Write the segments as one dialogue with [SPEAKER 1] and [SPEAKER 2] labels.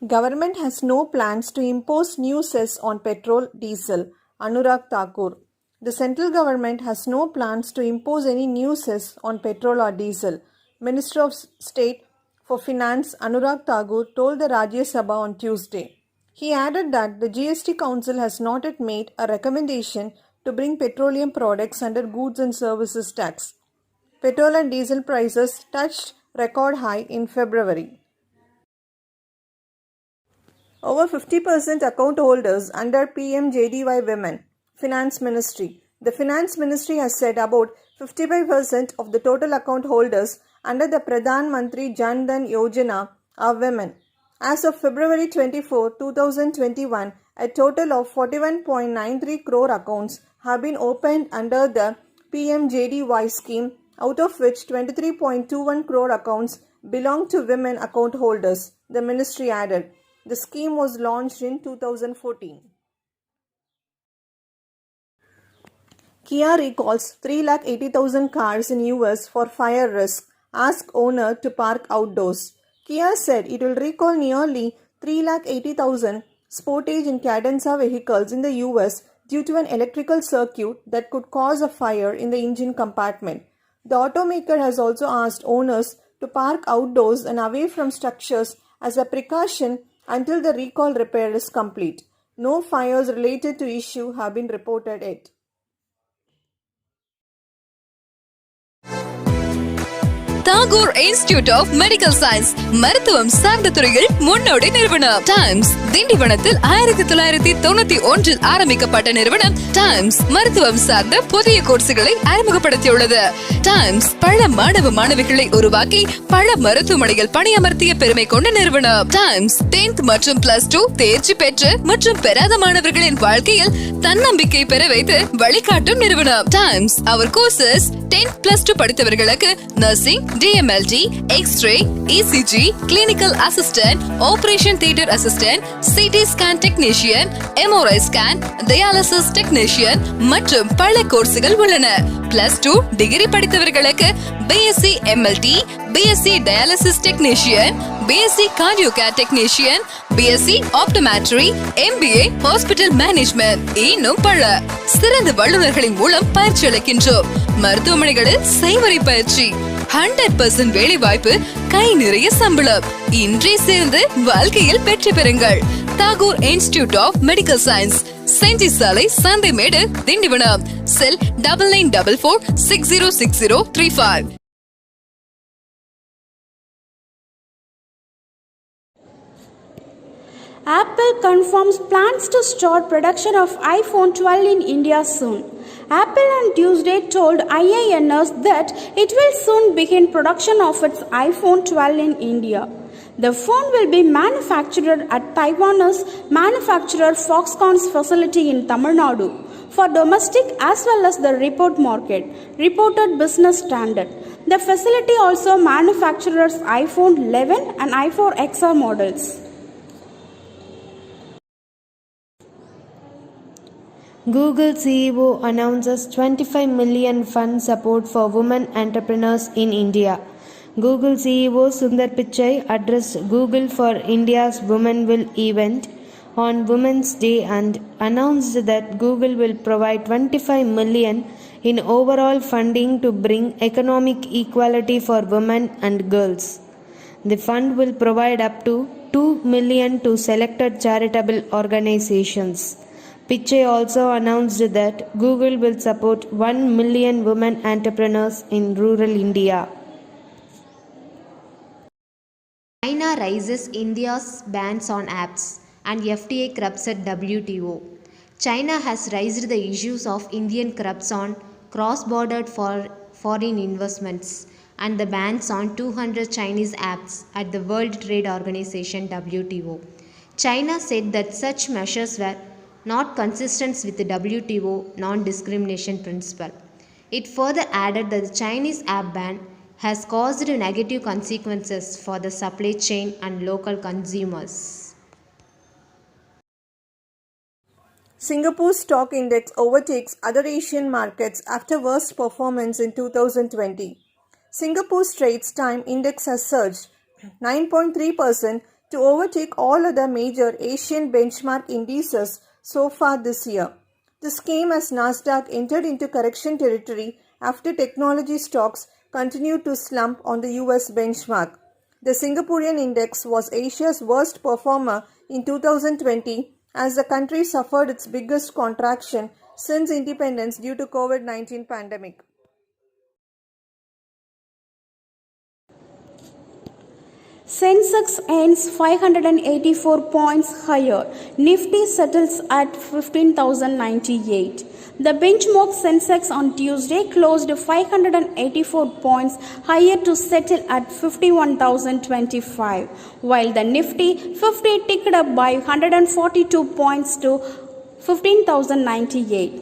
[SPEAKER 1] Government has no plans to impose new cess on petrol, diesel. Anurag Thakur. The central government has no plans to impose any new cess on petrol or diesel. Minister of State for Finance Anurag Thakur told the Rajya Sabha on Tuesday. He added that the GST Council has not yet made a recommendation to bring petroleum products under goods and services tax. Petrol and diesel prices touched record high in February. Over 50% account holders under PMJDY Women Finance Ministry. The Finance Ministry has said about 55% of the total account holders under the Pradhan Mantri Jan Dhan Yojana are women. As of February 24, 2021, a total of 41.93 crore accounts have been opened under the PMJDY scheme, out of which 23.21 crore accounts belong to women account holders, the ministry added. The scheme was launched in 2014. Kia recalls 380,000 cars in US for fire risk. Ask owner to park outdoors. Kia said it will recall nearly 380,000 Sportage and Cadenza vehicles in the US due to an electrical circuit that could cause a fire in the engine compartment. The automaker has also asked owners to park outdoors and away from structures as a precaution until the recall repair is complete. No fires related to issue have been reported yet.
[SPEAKER 2] Tagore Institute of Medical Science மருத்துவம் சார்ந்த துறையில் முன்னோடி நிறுவனம் times திண்டிவனத்தில் 1991 ஆரம்பிக்கப்பட்ட நிறுவனம் times மருத்துவம் சார்ந்த புதிய கோர்ஸ்களை அறிமுகப்படுத்தியுள்ளது. டைம்ஸ் பல மாணவ மாணவிகளை உருவாக்கி பல மருத்துவமனைகள் பணியமர்த்திய பெருமை கொண்ட நிறுவனம். டைம்ஸ் 10th மற்றும் +2 தேர்ச்சி பெற்ற மற்றும் பெறாத மாணவர்களின் வாழ்க்கையில் தன்னம்பிக்கை பெற வைத்து வழிகாட்டும் நிறுவனம். டைம்ஸ் அவர் கோர்சஸ் 10th+2 படித்தவர்களுக்கு nursing, DMLT, X-ray, ECG, Clinical Assistant, Operation Theatre Assistant, CT Scan Technician, MRI Scan, Dialysis Technician மற்றும் பல கோர்ஸ்கள் உள்ளன. +2 டிகிரி படித்தவர்களுக்கு BSc MLT, BSc Dialysis Technician, BSc Cardiocare Technician, BSc Optometry, MBA Hospital Management இன்னும் பல சிறந்த வல்லுநர்களின் மூலம் பயிற்சி அளிக்கின்றோம். மருத்துவமனைகளில் செய்முறை பயிற்சி, 100% வேலை வாய்ப்பு, கை நிறைய சம்பளம். இன்றே சேர்ந்து வாழ்க்கையில் வெற்றி பெறுங்கள். Tagore institute of medical science, Gingee சாலை, சந்தைமேடு, திண்டிவனம். செல் 9944606035.
[SPEAKER 3] Apple confirms plans to start production of iPhone 12 in India soon. Apple on Tuesday told IINS that it will soon begin production of its iPhone 12 in India. The phone will be manufactured at Taiwanese manufacturer Foxconn's facility in Tamil Nadu for domestic as well as the report market, reported Business Standard. The facility also manufactures iPhone 11 and iPhone XR models.
[SPEAKER 4] Google CEO announces 25 million fund support for women entrepreneurs in India. Google CEO Sundar Pichai addressed Google for India's Women Will event on Women's Day and announced that Google will provide 25 million in overall funding to bring economic equality for women and girls. The fund will provide up to 2 million to selected charitable organizations. Pichai also announced that Google will support 1 million women entrepreneurs in rural India.
[SPEAKER 5] China raises India's bans on apps and FTA curbs at WTO. China has raised the issues of Indian curbs on cross-border foreign investments and the bans on 200 Chinese apps at the World Trade Organization WTO. China said that such measures were not consistent with the WTO non-discrimination principle. It further added that the Chinese app ban has caused negative consequences for the supply chain and local consumers.
[SPEAKER 1] Singapore stock index overtakes other Asian markets after worst performance in 2020. Singapore's Straits Times index has surged 9.3% to overtake all other major Asian benchmark indices so far this year. This came as Nasdaq entered into correction territory after technology stocks continued to slump on the US benchmark. The Singaporean index was Asia's worst performer in 2020 as the country suffered its biggest contraction since independence due to COVID-19 pandemic.
[SPEAKER 3] Sensex ends 584 points higher. Nifty settles at 15,098. The benchmark Sensex on Tuesday closed 584 points higher to settle at 51,025, while the Nifty 50 ticked up by 142 points to 15,098.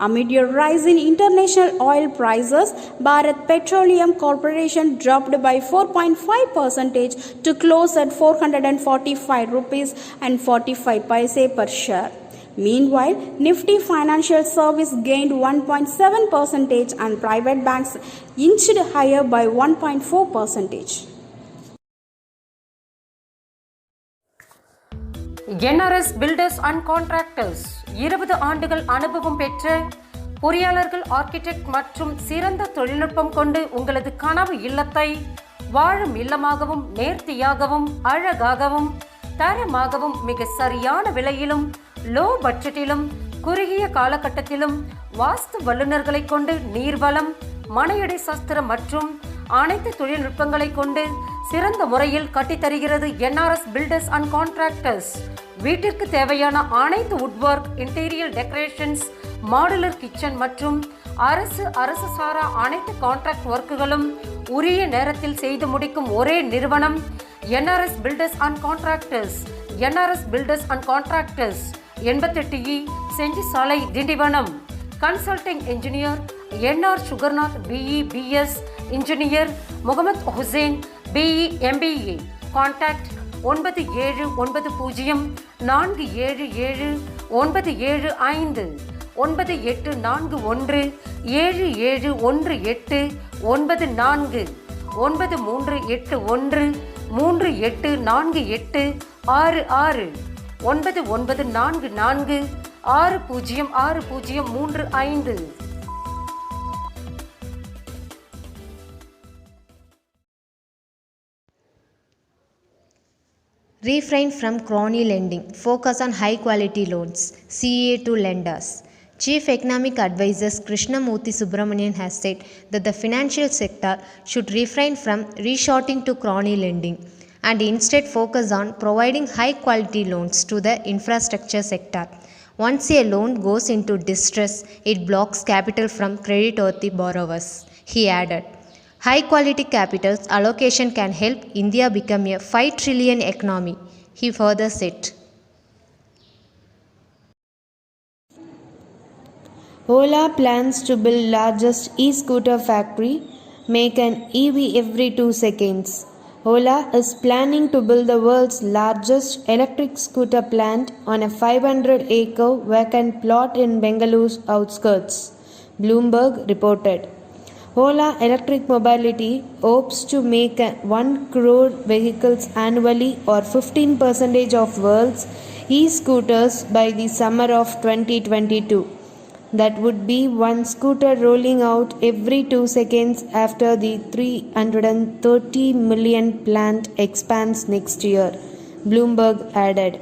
[SPEAKER 3] Amid a rise in international oil prices, Bharat Petroleum Corporation dropped by 4.5% to close at 445 rupees and 45 paise per share. Meanwhile, Nifty Financial Service gained 1.7% and private banks inched higher by 1.4%.
[SPEAKER 6] NRS Builders and Contractors 20 ஆண்டுகள் அனுபவம் பெற்ற பொறியாளர்கள், architect மற்றும் சிறந்த தொழில்நுட்பம் கொண்டு உங்களது கனவு இல்லத்தை வாழும் இல்லமாகவும் நேர்த்தியாகவும் அழகாகவும் தரமாகவும் மிக சரியான விலையிலும் லோ பட்ஜெட்டிலும் குறுகிய காலகட்டத்திலும் வாஸ்து வல்லுநர்களை கொண்டு நீர்வளம், மனையடை சஸ்திரம் மற்றும் அனைத்து தொழில்நுட்பங்களை கொண்டு சிறந்த முறையில் கட்டித்தருகிறது NRS Builders and Contractors. வீட்டிற்கு தேவையான அனைத்து வுட்வொர்க், இன்டீரியர் டெக்கரேஷன்ஸ், மாடுலர் கிச்சன் மற்றும் அரசு சாரா அனைத்து கான்ட்ராக்ட் ஒர்க்குகளும் உரிய நேரத்தில் செய்து முடிக்கும் ஒரே நிறுவனம் NRS Builders and Contractors. NRS Builders and Contractors 88E Senji சாலை, Tindivanam. Consulting engineer NR Sukarnath BE BS, engineer Mohammed Hussain BE MBA. Contact 9790 477 975 9841 7718 94 9381 3848 66 9944 606035.
[SPEAKER 5] Refrain from crony lending. Focus on high quality loans. CA to lenders. Chief Economic Advisor Krishnamurthy Subramanian has said that the financial sector should refrain from resorting to crony lending and instead focus on providing high quality loans to the infrastructure sector. Once a loan goes into distress, it blocks capital from creditworthy borrowers. He added, high quality capital allocation can help India become a 5 trillion economy. He further said,
[SPEAKER 4] Ola plans to build largest e-scooter factory, make an EV every 2 seconds. Ola is planning to build the world's largest electric scooter plant on a 500-acre vacant plot in Bengaluru's outskirts, Bloomberg reported. Ola Electric Mobility hopes to make 1 crore vehicles annually or 15% of world's e-scooters by the summer of 2022. That would be one scooter rolling out every 2 seconds after the 330 million plant expands next year, Bloomberg added.